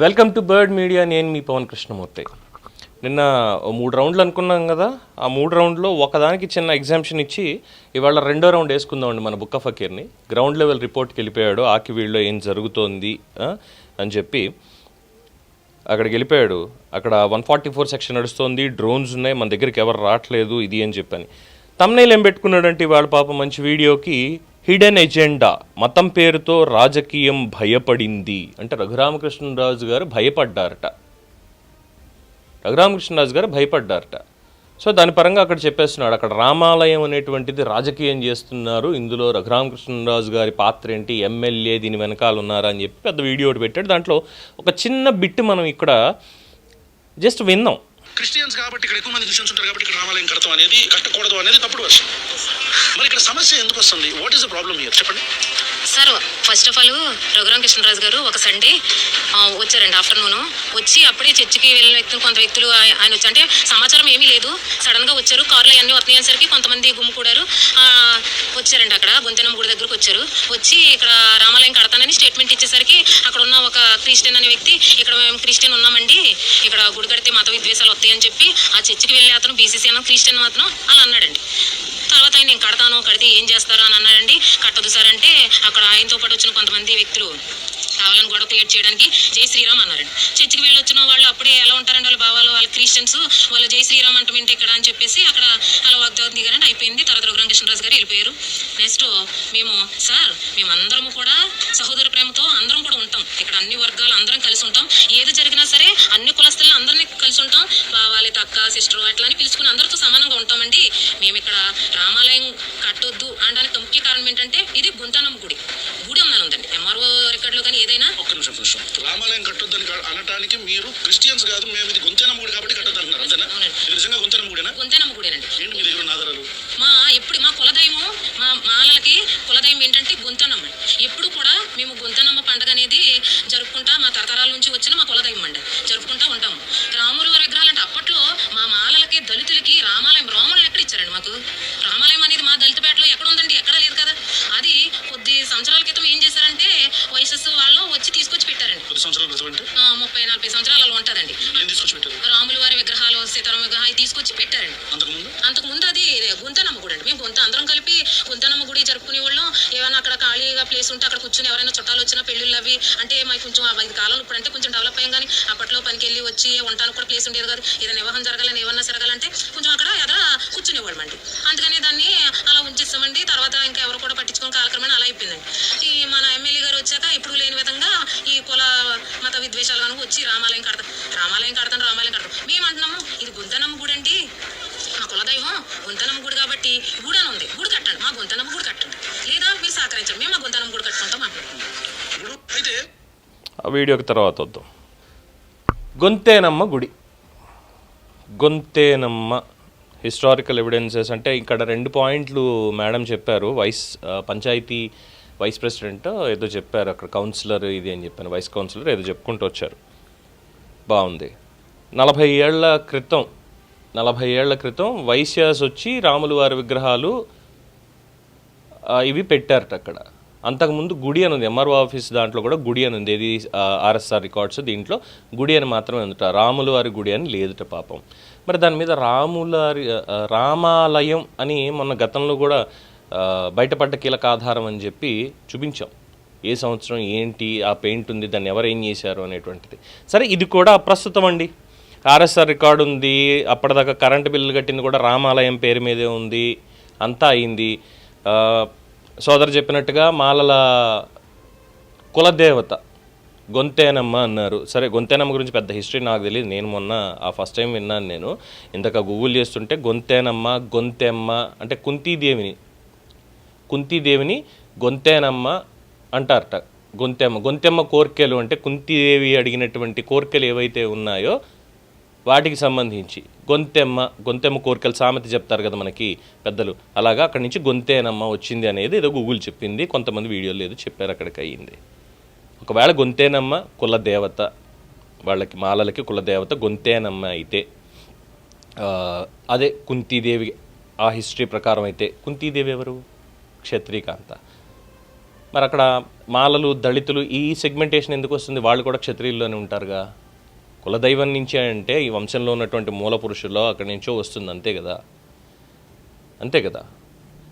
Welcome to bird media. నేను మీ పవన్ కృష్ణమూర్తి. నిన్న 3 రౌండ్లు అనుకున్నాం కదా. ఆ 3 రౌండ్లో ఒకదానికి చిన్న ఎగ్జామ్షన్ ఇచ్చి ఇవాళ 2వ రౌండ్ వేసుకుందామండి మన బుక్క ఫకీర్ని. గ్రౌండ్ లెవెల్ రిపోర్ట్కి వెళ్ళిపోయాడు. ఆకివీడులో ఏం జరుగుతోంది అని చెప్పి అక్కడికి వెళ్ళిపోయాడు. అక్కడ 144 సెక్షన్ నడుస్తోంది, డ్రోన్స్ ఉన్నాయి, మన దగ్గరికి ఎవరు రావట్లేదు ఇది అని చెప్పని. తమ్నైల్ ఏం పెట్టుకున్నాడంటే ఇవాళ పాప మంచి వీడియోకి హిడెన్ ఎజెండా, మతం పేరుతో రాజకీయం భయపడింది అంటే రఘురామకృష్ణరాజు గారు భయపడ్డారట. సో దాని పరంగా అక్కడ చెప్పేస్తున్నాడు. అక్కడ రామాలయం అనేటువంటిది రాజకీయం చేస్తున్నారు, ఇందులో రఘురామకృష్ణరాజు గారి పాత్ర ఏంటి, ఎమ్మెల్యే దీని వెనకాల ఉన్నారా అని చెప్పి పెద్ద వీడియో ఒకటి పెట్టాడు. దాంట్లో ఒక చిన్న బిట్ మనం ఇక్కడ జస్ట్ విన్నాం. క్రిస్టియన్స్ కాబట్టి ఇక్కడ ఎక్కువ మంది క్రిస్టియన్స్ ఉంటారు కాబట్టి ఇక్కడ రామాలయం కడతాం అనేది కట్టకూడదు అనేది తప్పుడు వర్షం. మరి ఇక్కడ సమస్య ఎందుకు వస్తుంది? What is the problem here చెప్పండి sir. First of all Raghurama Krishna Raju గారు ఒక సండే వచ్చారండి, ఆఫ్టర్నూన్ వచ్చి అప్పుడే చర్చికి వెళ్ళిన వ్యక్తులు కొంత వ్యక్తులు ఆయన వచ్చి అంటే సమాచారం ఏమీ లేదు, సడన్గా వచ్చారు. కార్లో అన్నీ వస్తున్నాయేసరికి కొంతమంది గుమ్ముకూడారు, వచ్చారండి. అక్కడ గుంతెనమ్మ గుడి దగ్గరకు వచ్చారు. వచ్చి ఇక్కడ రామాలయం కడతానని స్టేట్మెంట్ ఇచ్చేసరికి అక్కడ ఉన్న ఒక క్రిస్టియన్ అనే వ్యక్తి, ఇక్కడ మేము క్రిస్టియన్ ఉన్నామండి, ఇక్కడ గుడి కడితే మత విద్వేషాలు వస్తాయని చెప్పి ఆ చర్చికి వెళ్ళే అతను బీసీసీ అన్న క్రిస్టియన్ అతను అలా అన్నాడండి. తర్వాత ఆయన నేను కడతాను, కడితే ఏం చేస్తారు అని అన్నాడండి. కట్టదు సార్ అంటే అక్కడ ఆయనతో పాటు వచ్చిన కొంతమంది వ్యక్తులు కావాలని గొడవ క్రియేట్ చేయడానికి జై శ్రీరామ్ అన్నారండి. చర్చికి వెళ్ళి వచ్చిన వాళ్ళు అప్పుడే ఎలా ఉంటారండి, వాళ్ళ బావాలు వాళ్ళ క్రిస్టియన్స్ వాళ్ళు జై శ్రీరామ్ అంటూ వింటే ఇక్కడ అని చెప్పేసి అక్కడ అలా వాగ్దానం దిగారంటే అయిపోయింది. తర్వాత రఘురామకృష్ణరాజు గారు వెళ్ళిపోయారు. నెక్స్ట్ మేము సార్ మేమందరము కూడా సహోదర ప్రేమతో అందరం కూడా ఉంటాం, ఇక్కడ అన్ని వర్గాలు అందరం కలిసి ఉంటాం, ఏది జరిగినా సరే అన్ని కులస్తులను అందరినీ కలిసి ఉంటాం, బావాలి తక్క సిస్టర్ అట్లా అని పిలుచుకుని అందరితో సమానంగా ఉంటామండి. మేము ఇక్కడ రామాలయం కట్టొద్దు అనడానికి ముఖ్య కారణం ఏంటంటే ఇది గుంతనమ్మ గుడి ఉందని ఉందండి ఎంఆర్ఓ రికార్డులో. కానీ ఏదైనా ఒక్క నిమిషం రామాలయం కట్టొద్దని అనడానికి మీరు క్రిస్టియన్స్ కాదు, మేము ఇది గుంతెనమ్మ గుడి కాబట్టి కట్టొద్దు అంటున్నారు అంతేనా? నిజంగా గుంతెనమ్మ గుడేనా? గుంతెనమ్మ గుడేనండి. ఏంటి మీ దగ్గర ఆధారాలు? మా కులదైవం, మా మాలలకి కులదైవం ఏంటంటే గుంతనమ్మ. ఎప్పుడు కూడా మేము గుంతనమ్మ పండుగ అనేది జరుపుకుంటా, మా తరతరాల నుంచి వచ్చిన మా కులదైవం అండి, జరుపుకుంటా ఉంటాము. రాముల వారి విగ్రహాలు అంటే అప్పట్లో మా మాలలకి దళితులకి రామాలయం ఎక్కడ ఇచ్చారండి మాకు? రామాలయం అనేది మా దళితపేటలో ఎక్కడ ఉందండి? ఎక్కడా లేదు కదా. అది కొద్ది సంవత్సరాల క్రితం ఏం చేశారంటే వైఎస్ఎస్ వాళ్ళు వచ్చి తీసుకొచ్చి పెట్టారండి. 30-40 సంవత్సరాలు అలా ఉంటుందండి. రాముల వారి విగ్రహాలు, సీతారామ విగ్రహాలు తీసుకొచ్చి పెట్టారండి. అంతకుముందు అది గుంతనమ్మ గుడి అండి. మేము అందరం కలిపి గుంతనమ్మ గుడి జరుపుకునే వాళ్ళం. ఏమైనా అక్కడ ఖాళీగా ప్లేస్ ఉంటే అక్కడ కూర్చొని ఎవరైనా చుట్టాలు వచ్చినా పెళ్ళిళ్ళు అవి అంటే మాకు కొంచెం 5 కాలం ఇప్పుడు అంటే కొంచెం డెవలప్ అయ్యాం. కానీ అప్పట్లో పనికి వెళ్ళి వచ్చి ఉండడానికి కూడా ప్లేస్ ఉండేది కాదు. ఏదైనా వివాహం జరగాలని ఏమన్నా జరగాలంటే కొంచెం అక్కడ ఎదుర కూర్చునేవాళ్ళం అండి. అందుకని దాన్ని అలా ఉంచేస్తామండి. తర్వాత ఇంకా ఎవరు కూడా పట్టించుకొని కాలక్రమేణా అలా అయిపోయిందండి. ఈ మన ఎమ్మెల్యే గారు వచ్చాక ఇప్పుడు లేని విధంగా ఈ కుల మత విద్వేషాలు కనుక వచ్చి రామాలయం కడతాం మేము అంటున్నాము ఇది గుంతనమ్మ గుడి అండి, మా కులదైవం గుంతనమ్మ గుడి కాబట్టి గుడి అని ఉంది, గుడి కట్టండి, మా గుంతనమ్మ గుడి కట్టండి, లేదా మీరు సహకరించండి, మేము మా గుంతనమ్మ గుడి కట్టుకుంటాం అయితే ఆ వీడియోకి తర్వాత వద్దాం. గొంతేనమ్మ హిస్టారికల్ ఎవిడెన్సెస్ అంటే ఇక్కడ 2 పాయింట్లు మేడం చెప్పారు. పంచాయతీ వైస్ ప్రెసిడెంట్ ఏదో చెప్పారు, అక్కడ కౌన్సిలర్ ఇది అని చెప్పాను, వైస్ కౌన్సిలర్ ఏదో చెప్పుకుంటూ వచ్చారు. బాగుంది. 40 ఏళ్ల క్రితం వైశ్యాస్ వచ్చి రాములు వారి విగ్రహాలు ఇవి పెట్టారట అక్కడ. అంతకుముందు గుడి అని ఉంది, ఎంఆర్ఓ ఆఫీస్ దాంట్లో కూడా గుడి అని ఉంది. ఇది ఆర్ఎస్ఆర్ రికార్డ్స్, దీంట్లో గుడి అని మాత్రమే ఉందట, రాముల వారి గుడి అని లేదుట పాపం. మరి దాని మీద రామాలయం అని మొన్న గతంలో కూడా బయటపడ్డ కీలక ఆధారం అని చెప్పి చూపించాం. ఏ సంవత్సరం ఏంటి, ఆ పెయింట్ ఉంది, దాన్ని ఎవరు ఏం చేశారు అనేటువంటిది. సరే ఇది కూడా అప్రస్తుతం అండి. ఆర్ఎస్ఆర్ రికార్డు ఉంది, అప్పటిదాకా కరెంటు బిల్లు కట్టింది కూడా రామాలయం పేరు మీదే ఉంది, అంతా అయింది. సోదరు చెప్పినట్టుగా మాలల కులదేవత గొంతేనమ్మ అన్నారు. సరే గొంతేనమ్మ గురించి పెద్ద హిస్టరీ నాకు తెలియదు, నేను మొన్న ఫస్ట్ టైం విన్నాను. నేను ఇంతక గూగుల్ చేస్తుంటే గొంతెమ్మ అంటే కుంతీదేవిని గొంతేనమ్మ అంటారట. గొంతెమ్మ కోర్కెలు అంటే కుంతీదేవి అడిగినటువంటి కోర్కెలు ఏవైతే ఉన్నాయో వాటికి సంబంధించి గొంతెమ్మ కోరికలు సామెత చెప్తారు కదా మనకి పెద్దలు, అలాగా అక్కడి నుంచి గొంతేనమ్మ వచ్చింది అనేది ఏదో గూగుల్ చెప్పింది, కొంతమంది వీడియోలు ఏదో చెప్పారు, అక్కడికి అయ్యింది. ఒకవేళ గొంతేనమ్మ కులదేవత, వాళ్ళకి మాలలకి కులదేవత గొంతేనమ్మ అయితే అదే కుంతీదేవి ఆ హిస్టరీ ప్రకారం అయితే కుంతీదేవి ఎవరు? క్షత్రియకాంత. మరి అక్కడ మాలలు, దళితులు ఈ సెగ్మెంటేషన్ ఎందుకు వస్తుంది? వాళ్ళు కూడా క్షత్రియుల్లోనే ఉంటారుగా. కులదైవం నుంచే అంటే ఈ వంశంలో ఉన్నటువంటి మూల పురుషుల్లో అక్కడి నుంచో వస్తుంది, అంతే కదా.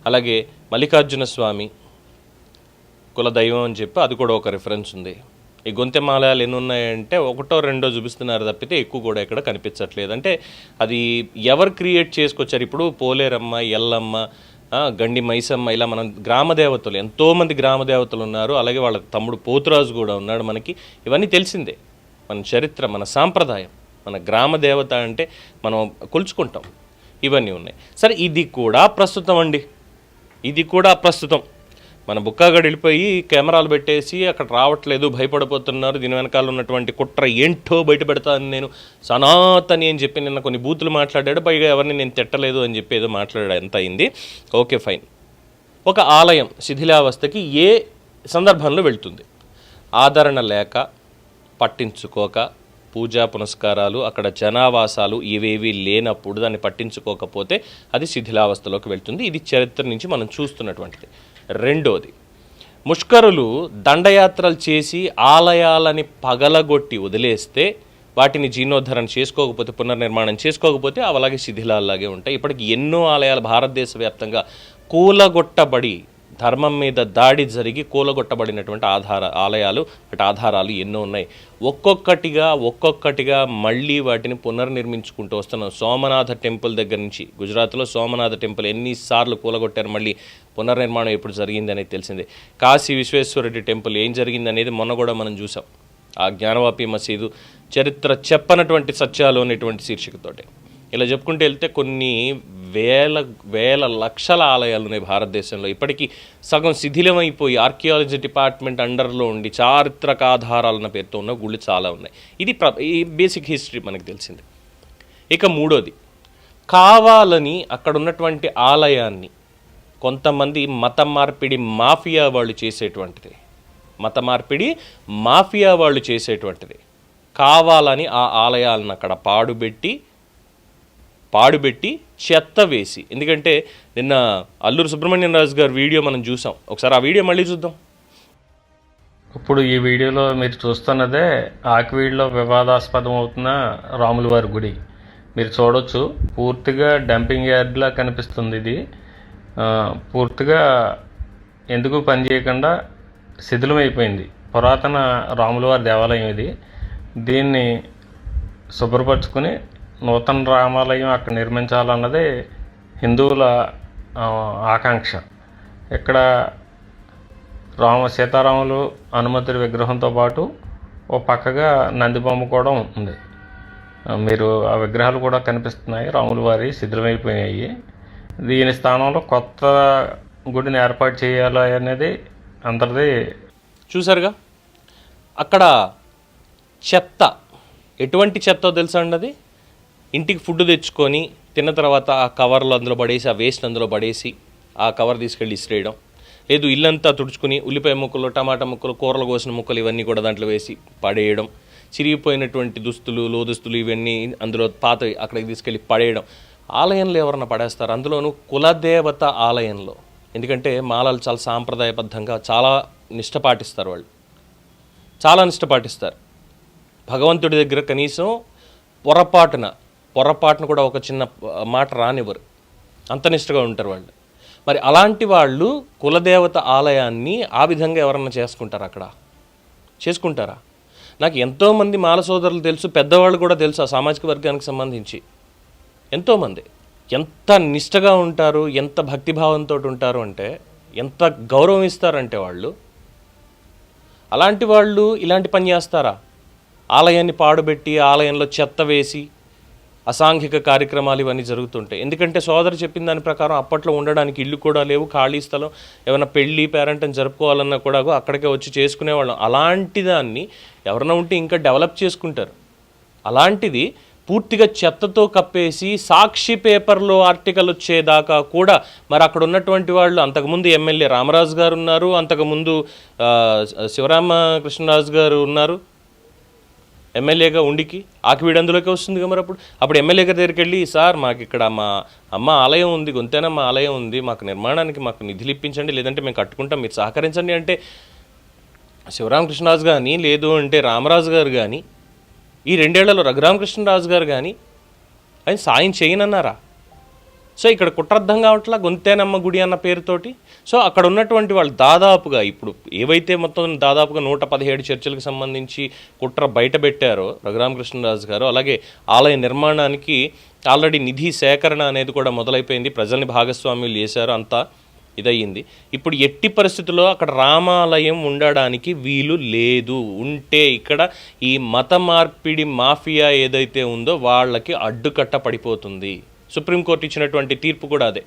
అలాగే మల్లికార్జున స్వామి కులదైవం అని చెప్పి అది కూడా ఒక రిఫరెన్స్ ఉంది. ఈ గొంతెమాలయాలు ఎన్ని ఉన్నాయంటే ఒకటో రెండో చూపిస్తున్నారు తప్పితే ఎక్కువ కూడా ఇక్కడ కనిపించట్లేదు. అంటే అది ఎవరు క్రియేట్ చేసుకొచ్చారు? ఇప్పుడు పోలేరమ్మ, ఎల్లమ్మ, గండి మైసమ్మ, ఇలా మనం గ్రామదేవతలు, ఎంతోమంది గ్రామదేవతలు ఉన్నారు. అలాగే వాళ్ళ తమ్ముడు పోతురాజు కూడా ఉన్నాడు. మనకి ఇవన్నీ తెలిసిందే. మన చరిత్ర, మన సాంప్రదాయం, మన గ్రామదేవత అంటే మనం కొలుచుకుంటాం. ఇవన్నీ ఉన్నాయి. సరే, ఇది కూడా ప్రస్తుతం మన బుక్కాగడ వెళ్ళిపోయి కెమెరాలు పెట్టేసి అక్కడ రావట్లేదు, భయపడిపోతున్నారు, దీని వెనకాల ఉన్నటువంటి కుట్ర ఏంటో బయట పెడతాను నేను, సనాతని అని చెప్పి నిన్న కొన్ని బూతులు మాట్లాడాడు. పైగా ఎవరిని నేను తిట్టలేదు అని చెప్పి ఏదో మాట్లాడాడు. ఎంత అయింది? Okay, fine. ఒక ఆలయం శిథిలావస్థకి ఏ సందర్భంలో వెళ్తుంది? ఆదరణ లేక, పట్టించుకోక, పూజా పునస్కారాలు, అక్కడ జనావాసాలు ఇవేవి లేనప్పుడు దాన్ని పట్టించుకోకపోతే అది శిథిలావస్థలోకి వెళ్తుంది. ఇది చరిత్ర నుంచి మనం చూస్తున్నటువంటిది. రెండోది, ముష్కరులు దండయాత్రలు చేసి ఆలయాలని పగలగొట్టి వదిలేస్తే, వాటిని జీర్ణోద్ధరణ చేసుకోకపోతే, పునర్నిర్మాణం చేసుకోకపోతే అవి అలాగే శిథిలాల్లాగే ఉంటాయి. ఇప్పటికి ఎన్నో ఆలయాలు భారతదేశ వ్యాప్తంగా కూలగొట్టబడి, ధర్మం మీద దాడి జరిగి కూలగొట్టబడినటువంటి ఆధారాలు ఎన్నో ఉన్నాయి. ఒక్కొక్కటిగా మళ్ళీ వాటిని పునర్నిర్మించుకుంటూ వస్తున్నాం. సోమనాథ టెంపుల్ దగ్గర నుంచి, గుజరాత్లో సోమనాథ టెంపుల్ ఎన్నిసార్లు కూలగొట్టారు, మళ్ళీ పునర్నిర్మాణం ఎప్పుడు జరిగింది అనేది తెలిసిందే. కాశీ విశ్వేశ్వరరెడ్డి టెంపుల్ ఏం జరిగింది అనేది మొన్న కూడా మనం చూసాం. ఆ జ్ఞానవాపి మసీదు చరిత్ర చెప్పనటువంటి సత్యాలు అనేటువంటి శీర్షికతోటి ఇలా చెప్పుకుంటూ వెళ్తే కొన్ని వేల లక్షల ఆలయాలు ఉన్నాయి భారతదేశంలో. ఇప్పటికీ సగం శిథిలమైపోయి ఆర్కియాలజీ డిపార్ట్మెంట్ అండర్లో ఉండి చారిత్రక ఆధారాలన్న పేరుతో ఉన్న గుళ్ళు చాలా ఉన్నాయి. ఇది ఈ బేసిక్ హిస్టరీ మనకు తెలిసింది. ఇక మూడోది, కావాలని అక్కడ ఉన్నటువంటి ఆలయాన్ని కొంతమంది మత మార్పిడి మాఫియా వాళ్ళు చేసేటువంటిది. కావాలని ఆ ఆలయాలను అక్కడ పాడుబెట్టి చెత్త వేసి, ఎందుకంటే నిన్న అల్లూరు సుబ్రహ్మణ్యం రాజు గారి వీడియో మనం చూసాం. ఒకసారి ఆ వీడియో మళ్ళీ చూద్దాం. ఇప్పుడు ఈ వీడియోలో మీరు చూస్తున్నదే ఆకివీడులో వివాదాస్పదం అవుతున్న రాములవారి గుడి. మీరు చూడొచ్చు, పూర్తిగా డంపింగ్ యార్డ్లా కనిపిస్తుంది. ఇది పూర్తిగా ఎందుకు పనిచేయకుండా శిథిలమైపోయింది. పురాతన రాములవారి దేవాలయం ఇది. దీన్ని శుభ్రపరచుకుని నూతన రామాలయం అక్కడ నిర్మించాలన్నదే హిందువుల ఆకాంక్ష. ఇక్కడ సీతారాములు, హనుమంతుడి విగ్రహంతో పాటు ఓ పక్కగా నందిబొమ్మ కూడా ఉంది. మీరు ఆ విగ్రహాలు కూడా కనిపిస్తున్నాయి. రాముల వారి శిథిలమైపోయాయి. దీని స్థానంలో కొత్త గుడిని ఏర్పాటు చేయాలి అనేది అందరిది. చూసారుగా, అక్కడ చెత్త ఎటువంటి చెత్తో తెలుసా అండి? అది ఇంటికి ఫుడ్ తెచ్చుకొని తిన్న తర్వాత ఆ కవర్లు అందులో పడేసి, ఆ వేస్ట్ అందులో పడేసి ఆ కవర్ తీసుకెళ్ళి ఇసిరేయడం, లేదు ఇల్లంతా తుడుచుకుని ఉల్లిపాయ ముక్కలు, టమాటా ముక్కలు, కూరలు కోసిన ముక్కలు ఇవన్నీ కూడా దాంట్లో వేసి పడేయడం, చిరిగిపోయినటువంటి దుస్తులు, లోదుస్తులు ఇవన్నీ అందులో పాతవి అక్కడికి తీసుకెళ్ళి పడేయడం. ఆలయంలో ఎవరన్నా పడేస్తారు, అందులోనూ కులదేవత ఆలయంలో. ఎందుకంటే మాలలు చాలా సాంప్రదాయబద్ధంగా చాలా నిష్ట పాటిస్తారు. భగవంతుడి దగ్గర కనీసం పొరపాటున కూడా ఒక చిన్న మాట రానివ్వరు, అంత నిష్టగా ఉంటారు వాళ్ళు. మరి అలాంటి వాళ్ళు కులదేవత ఆలయాన్ని ఆ విధంగా ఎవరన్నా చేసుకుంటారా? నాకు ఎంతోమంది మాల సోదరులు తెలుసు, పెద్దవాళ్ళు కూడా తెలుసు, ఆ సామాజిక వర్గానికి సంబంధించి ఎంతోమంది ఎంత నిష్టగా ఉంటారు, ఎంత భక్తిభావంతో ఉంటారు అంటే, ఎంత గౌరవం ఇస్తారంటే వాళ్ళు. అలాంటి వాళ్ళు ఇలాంటి పని చేస్తారా? ఆలయాన్ని పాడుబెట్టి ఆలయంలో చెత్త వేసి అసాంఘిక కార్యక్రమాలు ఇవన్నీ జరుగుతుంటాయి. ఎందుకంటే సోదరు చెప్పిన దాని ప్రకారం అప్పట్లో ఉండడానికి ఇల్లు కూడా లేవు, ఖాళీ స్థలం, ఏమైనా పెళ్ళి పేరెంట్ని జరుపుకోవాలన్నా కూడా అక్కడికే వచ్చి చేసుకునేవాళ్ళం. అలాంటి దాన్ని ఎవరైనా ఉంటే ఇంకా డెవలప్ చేసుకుంటారు. అలాంటిది పూర్తిగా చెత్తతో కప్పేసి సాక్షి పేపర్లో ఆర్టికల్ వచ్చేదాకా కూడా మరి అక్కడ ఉన్నటువంటి వాళ్ళు, అంతకుముందు ఎమ్మెల్యే రామరాజు గారు ఉన్నారు, అంతకుముందు శివరామకృష్ణరాజు గారు ఉన్నారు, ఎమ్మెల్యేగా ఉండికి ఆకివీడు అందులోకి వస్తుంది మరి అప్పుడు ఎమ్మెల్యే గారి దగ్గరికి వెళ్ళి సార్ మాకు ఇక్కడ మా అమ్మ ఆలయం ఉంది, గొంతేనమ్మ ఆలయం ఉంది, మాకు నిర్మాణానికి మాకు నిధులు ఇప్పించండి, లేదంటే మేము కట్టుకుంటాం, మీరు సహకరించండి అంటే శివరామకృష్ణరాజు కానీ లేదు అంటే రామరాజు గారు కానీ ఈ 2 ఏళ్లలో రఘురామకృష్ణరాజు గారు కానీ ఆయన సాయం చేయనన్నారా? సో ఇక్కడ కుట్రర్థం కావట్లా గొంతేనమ్మ గుడి అన్న పేరుతోటి. సో అక్కడ ఉన్నటువంటి వాళ్ళు దాదాపుగా ఇప్పుడు ఏవైతే మొత్తం దాదాపుగా 117 చర్చలకు సంబంధించి కుట్ర బయట పెట్టారో రఘురామకృష్ణరాజు గారు, అలాగే ఆలయ నిర్మాణానికి ఆల్రెడీ నిధి సేకరణ అనేది కూడా మొదలైపోయింది, ప్రజల్ని భాగస్వామ్యులు చేశారు, అంతా ఇదయ్యింది. ఇప్పుడు ఎట్టి పరిస్థితుల్లో అక్కడ రామాలయం ఉండడానికి వీలు లేదు. ఉంటే ఇక్కడ ఈ మత మార్పిడి మాఫియా ఏదైతే ఉందో వాళ్ళకి అడ్డుకట్ట పడిపోతుంది. సుప్రీంకోర్టు ఇచ్చినటువంటి తీర్పు కూడా అదే.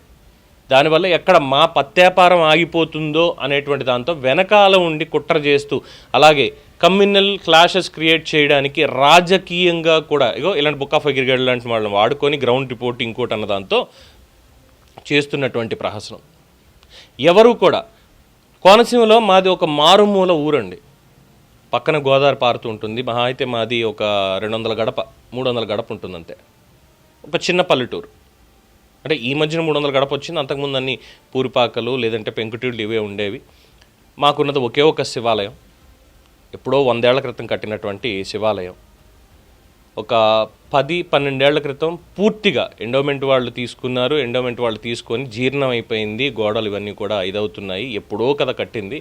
దానివల్ల ఎక్కడ మా పత్యాపారం ఆగిపోతుందో అనేటువంటి దాంతో వెనకాల ఉండి కుట్ర చేస్తూ, అలాగే కమ్యూనల్ క్లాషెస్ క్రియేట్ చేయడానికి రాజకీయంగా కూడా ఇలాంటి బుక్ ఆఫ్ అగ్రిగేట్ లాంటి వాళ్ళని వాడుకొని గ్రౌండ్ రిపోర్ట్ ఇంకోటి అన్న దాంతో చేస్తున్నటువంటి ప్రహసనం. ఎవరు కూడా కోనసీమలో మాది ఒక మారుమూల ఊరండి, పక్కన గోదావరి పారుతూ ఉంటుంది, మహా అయితే మాది ఒక 200 గడప 300 గడప ఉంటుంది అంతే, ఒక చిన్న పల్లెటూరు. అంటే ఈ మధ్యన 300 గడప వచ్చింది, అంతకుముందు అన్ని పూరిపాకలు లేదంటే పెంకుటిళ్ళు ఇవే ఉండేవి. మాకున్నది ఒకే ఒక శివాలయం, ఎప్పుడో 100 ఏళ్ల క్రితం కట్టినటువంటి శివాలయం. ఒక 10-12 ఏళ్ల క్రితం పూర్తిగా ఎండోమెంట్ వాళ్ళు తీసుకున్నారు, ఎండోమెంట్ వాళ్ళు తీసుకొని జీర్ణం అయిపోయింది, గోడలు ఇవన్నీ కూడా ఇదవుతున్నాయి, ఎప్పుడో కదా కట్టింది,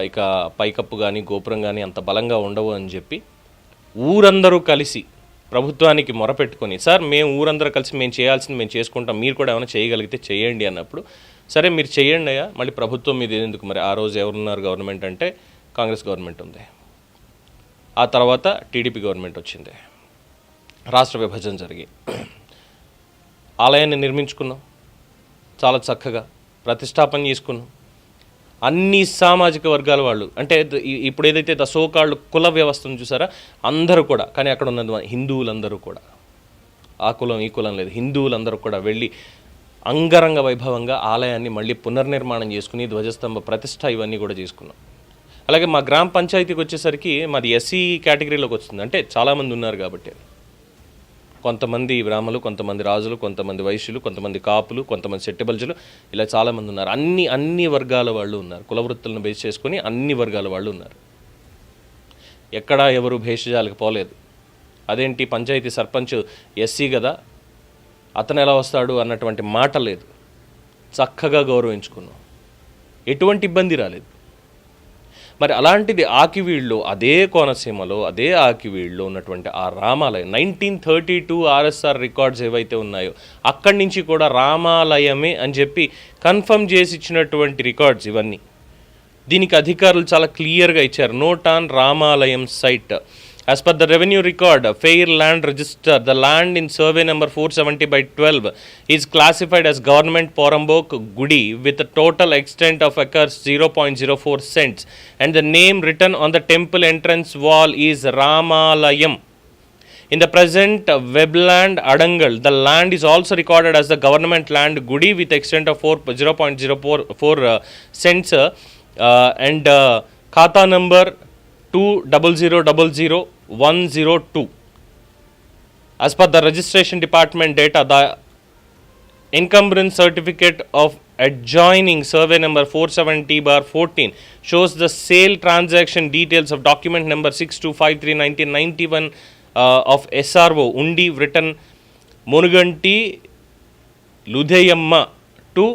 ఇక పైకప్పు కానీ గోపురం కానీ అంత బలంగా ఉండవు అని చెప్పి ఊరందరూ కలిసి ప్రభుత్వానికి మొరపెట్టుకొని, సార్ మేము ఊరందరూ కలిసి మేము చేయాల్సింది మేము చేసుకుంటాం, మీరు కూడా ఏమైనా చేయగలిగితే చేయండి అన్నప్పుడు, సరే మీరు చేయండి అయ్యా, మళ్ళీ ప్రభుత్వం మీద ఎందుకు మరి? ఆ రోజు ఎవరున్నారు గవర్నమెంట్ అంటే కాంగ్రెస్ గవర్నమెంట్ ఉంది, ఆ తర్వాత టీడీపీ గవర్నమెంట్ వచ్చింది, రాష్ట్ర విభజన జరిగి ఆలయాన్ని నిర్మించుకున్నాం, చాలా చక్కగా ప్రతిష్టాపన చేసుకున్నాం. అన్ని సామాజిక వర్గాల వాళ్ళు, అంటే ఇప్పుడు ఏదైతే దశోకాళ్ళు కుల వ్యవస్థను చూసారా అందరూ కూడా, కానీ అక్కడ ఉన్నది హిందువులందరూ కూడా, ఆ కులం ఈ కులం లేదు, హిందువులందరూ కూడా వెళ్ళి అంగరంగ వైభవంగా ఆలయాన్ని మళ్ళీ పునర్నిర్మాణం చేసుకుని ధ్వజస్తంభ ప్రతిష్ట ఇవన్నీ కూడా చేసుకున్నాం. అలాగే మా గ్రామ పంచాయతీకి వచ్చేసరికి మాది ఎస్సీ కేటగిరీలోకి వస్తుంది, అంటే చాలామంది ఉన్నారు కాబట్టి, కొంతమంది బ్రాహ్మలు, కొంతమంది రాజులు, కొంతమంది వైశ్యులు, కొంతమంది కాపులు, కొంతమంది సెట్టిబల్జులు, ఇలా చాలామంది ఉన్నారు. అన్ని వర్గాల వాళ్ళు ఉన్నారు, కుల వృత్తులను బేస్ చేసుకొని అన్ని వర్గాల వాళ్ళు ఉన్నారు. ఎక్కడా ఎవరు భేషజాలకు పోలేదు. అదేంటి పంచాయతీ సర్పంచ్ ఎస్సీ కదా అతను ఎలా వస్తాడు అన్నటువంటి మాట లేదు, చక్కగా గౌరవించుకున్నాం, ఎటువంటి ఇబ్బంది రాలేదు. మరి అలాంటిది ఆకివీడులో, అదే కోనసీమలో అదే ఆకివీడులో ఉన్నటువంటి ఆ రామాలయం 1932 ఆర్ఎస్ఆర్ రికార్డ్స్ ఏవైతే ఉన్నాయో అక్కడి నుంచి కూడా రామాలయమే అని చెప్పి కన్ఫర్మ్ చేసి ఇచ్చినటువంటి రికార్డ్స్ ఇవన్నీ. దీనికి అధికారులు చాలా క్లియర్గా ఇచ్చారు, నోట్ ఆన్ రామాలయం site. As per the revenue record, Fair Land Register, the land in survey number 470/12 is classified as Government Porambok Gudi with a total extent of acres 0.04 cents and the name written on the temple entrance wall is Ramalayam. In the present webland Adangal, the land is also recorded as the government land Gudi with extent of 0.04 cents and Khata number 200000102. As per the registration department data, the encumbrance certificate of adjoining survey number 470/14 shows the sale transaction details of document number 6253/1991 of SRO Undi written Munuganti Ludeyamma to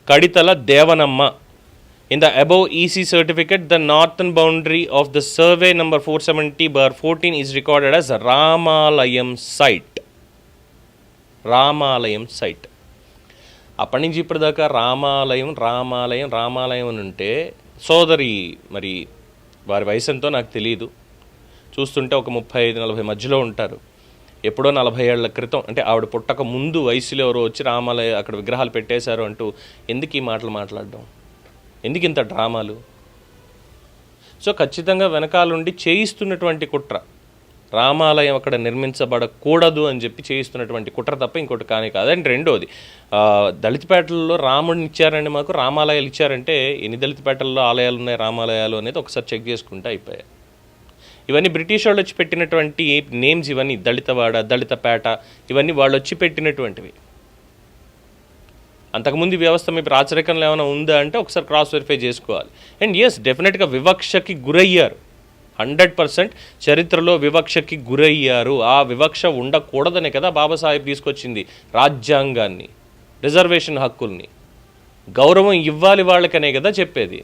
Kaditala Devanamma. In the above EC certificate, the northern boundary of the survey number 470/14 is recorded as Ramalayam site. Ramalayam site. అప్పటి నుంచి ఇప్పటిదాకా రామాలయం రామాలయం రామాలయం అని ఉంటే, సోదరి మరి వారి వయసు ఎంతో నాకు తెలియదు, చూస్తుంటే ఒక 35-40 మధ్యలో ఉంటారు. ఎప్పుడో 40 ఏళ్ల క్రితం, అంటే ఆవిడ పుట్టక ముందు వయసులో ఎవరో వచ్చి రామాలయ అక్కడ విగ్రహాలు పెట్టేశారు అంటూ ఎందుకు ఈ మాటలు మాట్లాడడం, ఎందుకు ఇంత డ్రామాలు? సో ఖచ్చితంగా వెనకాలండి చేయిస్తున్నటువంటి కుట్ర, రామాలయం అక్కడ నిర్మించబడకూడదు అని చెప్పి చేయిస్తున్నటువంటి కుట్ర తప్ప ఇంకోటి కానీ కాదండి. రెండోది, దళితపేటల్లో రాముడిని ఇచ్చారండి, మాకు రామాలయాలు ఇచ్చారంటే ఎన్ని దళితపేటల్లో ఆలయాలు ఉన్నాయి రామాలయాలు అనేది ఒకసారి చెక్ చేసుకుంటే అయిపోయాయి. ఇవన్నీ బ్రిటిష్ వాళ్ళు వచ్చి పెట్టినటువంటి నేమ్స్, ఇవన్నీ దళితవాడ, దళితపేట, ఇవన్నీ వాళ్ళు వచ్చి పెట్టినటువంటివి. అంతకుముందు ఈ వ్యవస్థ మీ ప్రాచుర్యంలో ఏమైనా ఉందా అంటే ఒకసారి క్రాస్ వెరిఫై చేసుకోవాలి. అండ్ ఎస్, డెఫినెట్గా వివక్షకి గురయ్యారు, 100% చరిత్రలో వివక్షకి గురయ్యారు. ఆ వివక్ష ఉండకూడదనే కదా బాబాసాహెబ్ తీసుకొచ్చింది రాజ్యాంగాన్ని, రిజర్వేషన్ హక్కుల్ని. గౌరవం ఇవ్వాలి వాళ్ళకనే కదా చెప్పేది.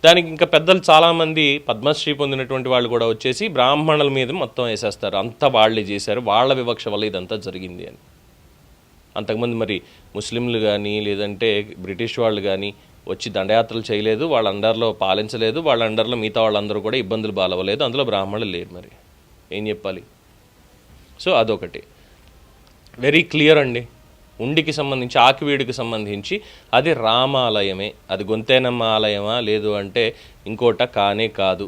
దానికి ఇంకా పెద్దలు చాలామంది పద్మశ్రీ పొందినటువంటి వాళ్ళు కూడా వచ్చేసి బ్రాహ్మణుల మీద మొత్తం వేసేస్తారు, అంతా వాళ్ళే చేశారు, వాళ్ళ వివక్ష వల్ల ఇదంతా జరిగింది అని. అంతకుముందు మరి ముస్లింలు కానీ లేదంటే బ్రిటిష్ వాళ్ళు కానీ వచ్చి దండయాత్రలు చేయలేదు, వాళ్ళ అండర్లో పాలించలేదు, వాళ్ళ అండర్లో మిగతా వాళ్ళందరూ కూడా ఇబ్బందులు బాలవ్వలేదు, అందులో బ్రాహ్మణులు లేరు. మరి ఏం చెప్పాలి? సో అదొకటి వెరీ క్లియర్ అండి. ఉండికి సంబంధించి, ఆకివీడికి సంబంధించి అది రామాలయమే, అది గొంతేనమ్మ ఆలయమా లేదు అంటే ఇంకోట కానే కాదు.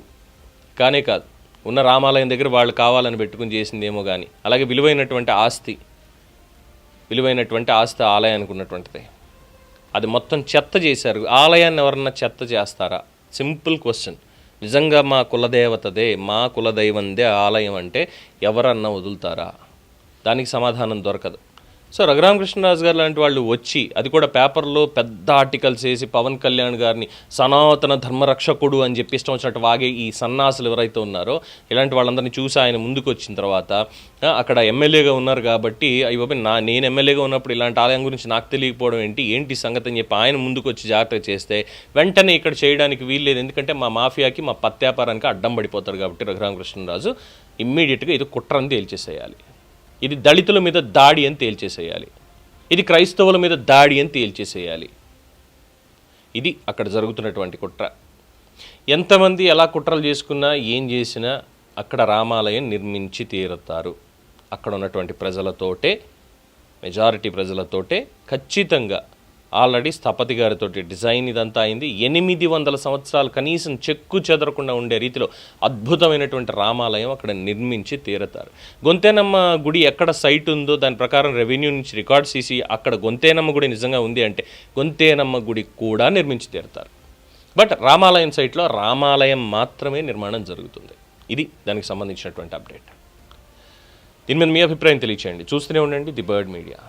ఉన్న రామాలయం దగ్గర వాళ్ళు కావాలని పెట్టుకుని చేసిందేమో కానీ. అలాగే విలువైనటువంటి ఆస్తి ఆలయానికి ఉన్నటువంటిది, అది మొత్తం చెత్త చేశారు. ఆలయాన్ని ఎవరన్నా చెత్త చేస్తారా? Simple question. నిజంగా మా కులదేవతదే, మా కులదైవందే ఆలయం అంటే ఎవరన్నా వదులుతారా? దానికి సమాధానం దొరకదు. సో రఘురామకృష్ణరాజు గారు లాంటి వాళ్ళు వచ్చి, అది కూడా పేపర్లో పెద్ద ఆర్టికల్స్ వేసి పవన్ కళ్యాణ్ గారిని సనాతన ధర్మరక్షకుడు అని చెప్పి ఇష్టం వచ్చినట్టు వాగే ఈ సన్నాసులు ఎవరైతే ఉన్నారో, ఇలాంటి వాళ్ళందరినీ చూసి ఆయన ముందుకు వచ్చిన తర్వాత అక్కడ ఎమ్మెల్యేగా ఉన్నారు కాబట్టి అయ్యో నేను ఎమ్మెల్యేగా ఉన్నప్పుడు ఇలాంటి ఆలయం గురించి నాకు తెలియకపోవడం ఏంటి సంగతి అని చెప్పి ఆయన ముందుకు వచ్చి జాగ్రత్త చేస్తే వెంటనే ఇక్కడ చేయడానికి వీల్లేదు, ఎందుకంటే మా మాఫియాకి, మా పత్యాపారానికి అడ్డం పడిపోతారు కాబట్టి రఘురామకృష్ణరాజు ఇమ్మీడియట్గా ఇది కుట్రని తేల్చేసేయాలి. ఇది దళితుల మీద దాడి అని తేల్చేసేయాలి, ఇది క్రైస్తవుల మీద దాడి అని తేల్చేసేయాలి. ఇది అక్కడ జరుగుతున్నటువంటి కుట్ర. ఎంతమంది ఎలా కుట్రలు చేసుకున్నా ఏం చేసినా అక్కడ రామాలయం నిర్మించి తీరుతారు. అక్కడ ఉన్నటువంటి ప్రజలతోటే, మెజారిటీ ప్రజలతోటే ఖచ్చితంగా. ఆల్రెడీ స్థపతి గారితో డిజైన్ ఇదంతా అయింది. 800 సంవత్సరాలు కనీసం చెక్కు చెదరకుండా ఉండే రీతిలో అద్భుతమైనటువంటి రామాలయం అక్కడ నిర్మించి తీరుతారు. గొంతేనమ్మ గుడి ఎక్కడ సైట్ ఉందో దాని ప్రకారం రెవెన్యూ నుంచి రికార్డ్స్ తీసి అక్కడ గొంతేనమ్మ గుడి నిజంగా ఉంది అంటే గొంతేనమ్మ గుడి కూడా నిర్మించి తీరుతారు. బట్ రామాలయం సైట్లో రామాలయం మాత్రమే నిర్మాణం జరుగుతుంది. ఇది దానికి సంబంధించినటువంటి అప్డేట్. దీని మీద మీ అభిప్రాయం తెలియచేయండి. చూస్తూనే ఉండండి ది బర్డ్ మీడియా.